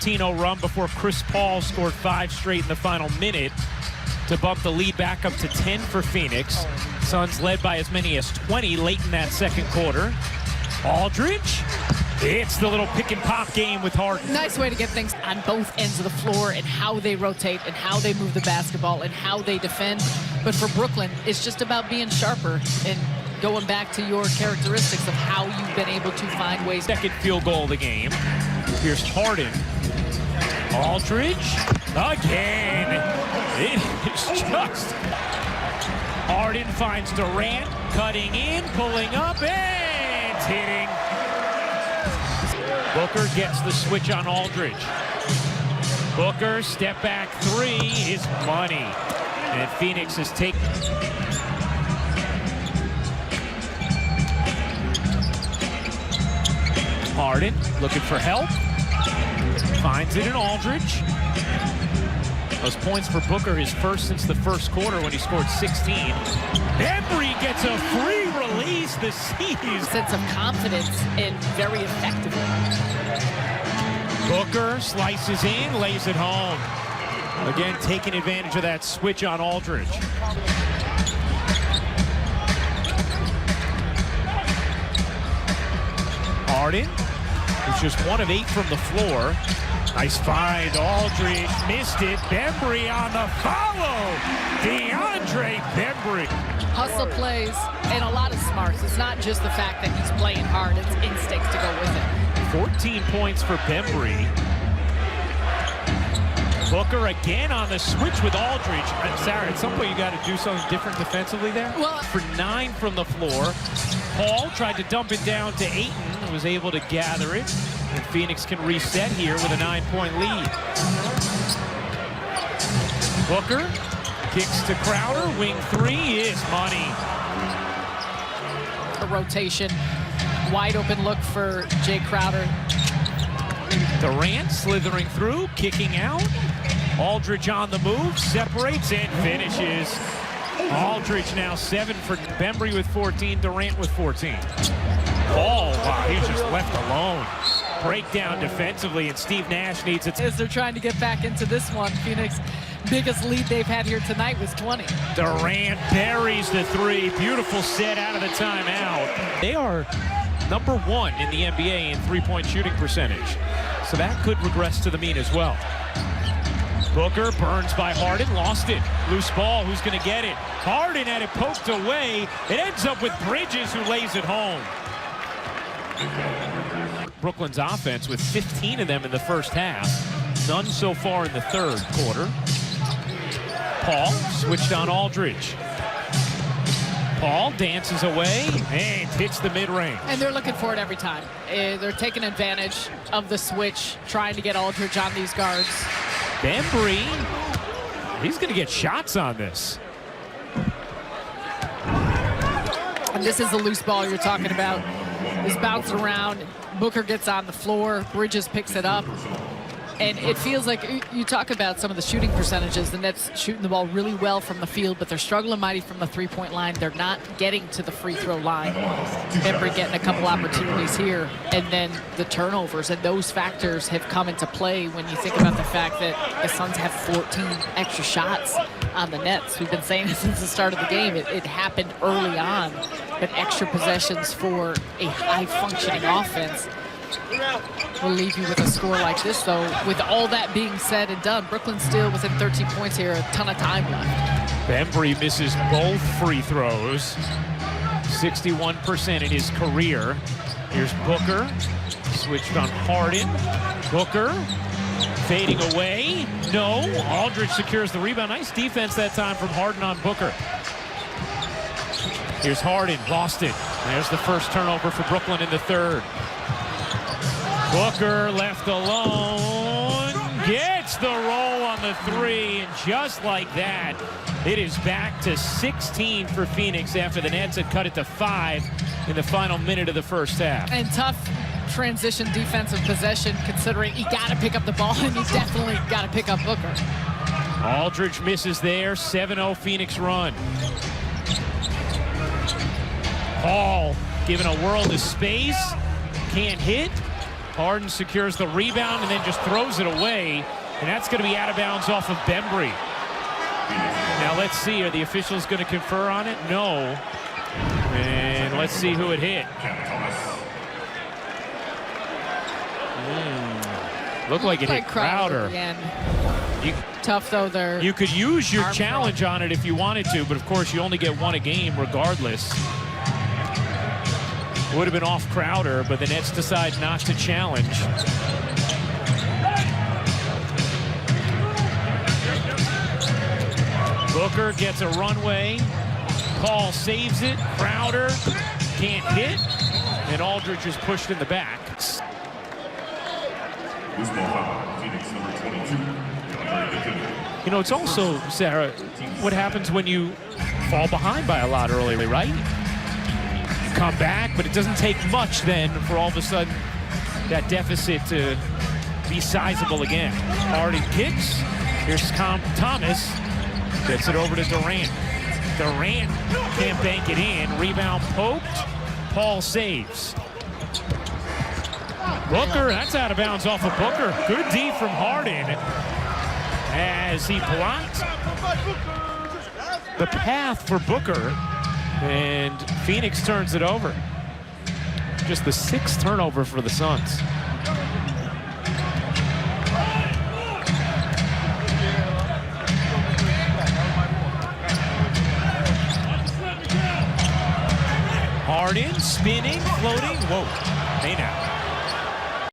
15-0 run before Chris Paul scored 5 straight in the final minute to bump the lead back up to 10 for Phoenix. Suns led by as many as 20 late in that second quarter. Aldridge, it's the little pick and pop game with Harden. Nice way to get things on both ends of the floor and how they rotate and how they move the basketball and how they defend. But for Brooklyn, it's just about being sharper and going back to your characteristics of how you've been able to find ways. Second field goal of the game. Here's Harden. Aldridge again. It is just. Harden finds Durant, cutting in, pulling up, and hitting. Booker gets the switch on Aldridge. Booker, step back three is money. And Phoenix is taking. Harden looking for help. Finds it in Aldridge. Those points for Booker, his first since the first quarter when he scored 16. Bembry gets a free release. The C's. Sense of confidence and very effective. Booker slices in, lays it home. Again, taking advantage of that switch on Aldridge. Harden, who's just 1 of 8 from the floor. Nice find, Aldridge missed it. Bembry on the follow. DeAndre Bembry. Hustle plays and a lot of smarts. It's not just the fact that he's playing hard, it's instincts to go with it. 14 points for Bembry. Booker again on the switch with Aldridge. Sarah, at some point you got to do something different defensively there. Well, for 9 from the floor. Paul tried to dump it down to Ayton and was able to gather it. And Phoenix can reset here with a 9-point lead. Booker kicks to Crowder. Wing 3 is money. A rotation. Wide open look for Jay Crowder. Durant slithering through, kicking out. Aldridge on the move, separates and finishes. Aldridge now 7 for Bembry with 14, Durant with 14. Paul, wow, he's just left alone. Breakdown defensively, and Steve Nash needs it. As they're trying to get back into this one, Phoenix biggest lead they've had here tonight was 20. Durant buries the 3. Beautiful set out of the timeout. They are number 1 in the NBA in 3-point shooting percentage. So that could regress to the mean as well. Booker burns by Harden, lost it. Loose ball, who's gonna get it? Harden had it poked away. It ends up with Bridges, who lays it home. Brooklyn's offense with 15 of them in the first half. None so far in the third quarter. Paul switched on Aldridge. Paul dances away and hits the mid-range. And they're looking for it every time. They're taking advantage of the switch, trying to get Aldridge on these guards. Bembry, he's going to get shots on this. And this is the loose ball you're talking about. It's bouncing around. Booker gets on the floor. Bridges picks it up. And it feels like you talk about some of the shooting percentages. The Nets shooting the ball really well from the field, but they're struggling mighty from the 3-point line. They're not getting to the free throw line. Bembry getting a couple opportunities here, and then the turnovers. And those factors have come into play when you think about the fact that the Suns have 14 extra shots on the Nets. We've been saying this since the start of the game. It happened early on, but extra possessions for a high-functioning offense will leave you with a score like this, though. With all that being said and done, Brooklyn's still within 13 points here, a ton of time left. Bembry misses both free throws. 61% in his career. Here's Booker, switched on Harden. Booker fading away. No, Aldridge secures the rebound. Nice defense that time from Harden on Booker. Here's Harden, lost it. There's the first turnover for Brooklyn in the third. Booker left alone, gets the roll on the 3, and just like that, it is back to 16 for Phoenix after the Nets had cut it to 5 in the final minute of the first half. And tough transition defensive possession, considering you got to pick up the ball, and you definitely got to pick up Booker. Aldridge misses there, 7-0 Phoenix run. Paul giving a world of space, can't hit. Harden secures the rebound and then just throws it away. And that's going to be out of bounds off of Bembry. Now let's see, are the officials going to confer on it? No. And let's see who it hit. Looked like it hit Crowder. Tough though there. You could use your challenge on it if you wanted to, but of course you only get one a game regardless. Would have been off Crowder, but the Nets decide not to challenge. Booker gets a runway. Paul saves it. Crowder can't hit. And Aldridge is pushed in the back. You know, it's also, Sarah, what happens when you fall behind by a lot early, right? You come back, but it doesn't take much then for all of a sudden that deficit to be sizable again. Harden kicks. Here's Thomas. Gets it over to Durant. Durant can't bank it in. Rebound poked. Paul saves. Booker, that's out of bounds off of Booker. Good D from Harden as he blocked the path for Booker, and Phoenix turns it over. Just the 6th turnover for the Suns. Harden spinning, floating. Whoa, hey now.